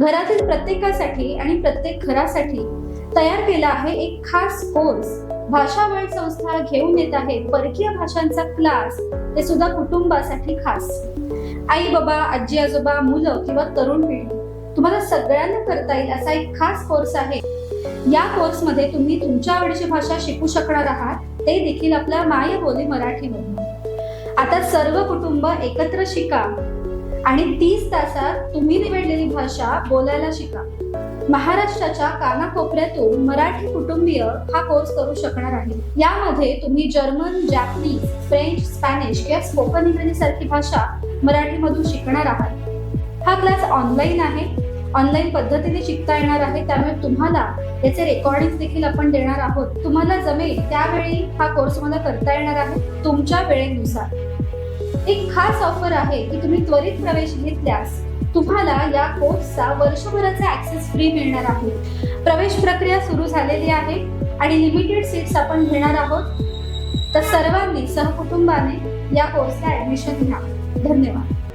घरातील प्रत्येकासाठी आणि प्रत्येक घरासाठी तयार केला आहे एक खास कोर्स. भाषा वर्ल्ड संस्था घेऊन येत आहे परकीय भाषांचा क्लास, ते सुद्धा कुटुंबासाठी खास. आई बाबा, आजी आजोबा, मुलं किंवा तरुण पिढी, तुम्हाला सगळ्यांना करता येईल असा एक खास कोर्स आहे. या कोर्समध्ये तुम्ही तुमच्या आवडीची भाषा शिकू शकणार आहात, ते देखील आपल्या मायबोली मराठीमधून. आता सर्व कुटुंब एकत्र शिका आणि 30 तासात तुम्ही निवडलेली भाषा बोलायला शिका. महाराष्ट्राच्या कानाकोपऱ्यातून मराठी कुटुंबीय हा कोर्स करू शकणार आहे. यामध्ये तुम्ही जर्मन, जॅपनीज, फ्रेंच, स्पॅनिश किंवा स्पोकन इंग्रजी सारखी भाषा मराठीमधून शिकणार आहात. हा क्लास ऑनलाईन आहे, ऑनलाईन पद्धतीने शिकता येणार आहे, त्यामुळे तुम्हाला याचे रेकॉर्डिंग देखील आपण देणार आहोत. तुम्हाला जमेल त्यावेळी हा कोर्स तुम्हाला करता येणार आहे तुमच्या वेळेनुसार. एक खास ऑफर आहे की तुम्ही त्वरित प्रवेश घेतल्यास तुम्हाला या कोर्सचा वर्षभराचा ऍक्सेस फ्री मिळणार आहे. प्रवेश प्रक्रिया सुरू झालेली आहे आणि लिमिटेड सीट्स आपण घेणार आहोत. तर सर्वांनी सहकुटुंबाने या कोर्सला ऍडमिशन घ्या. धन्यवाद.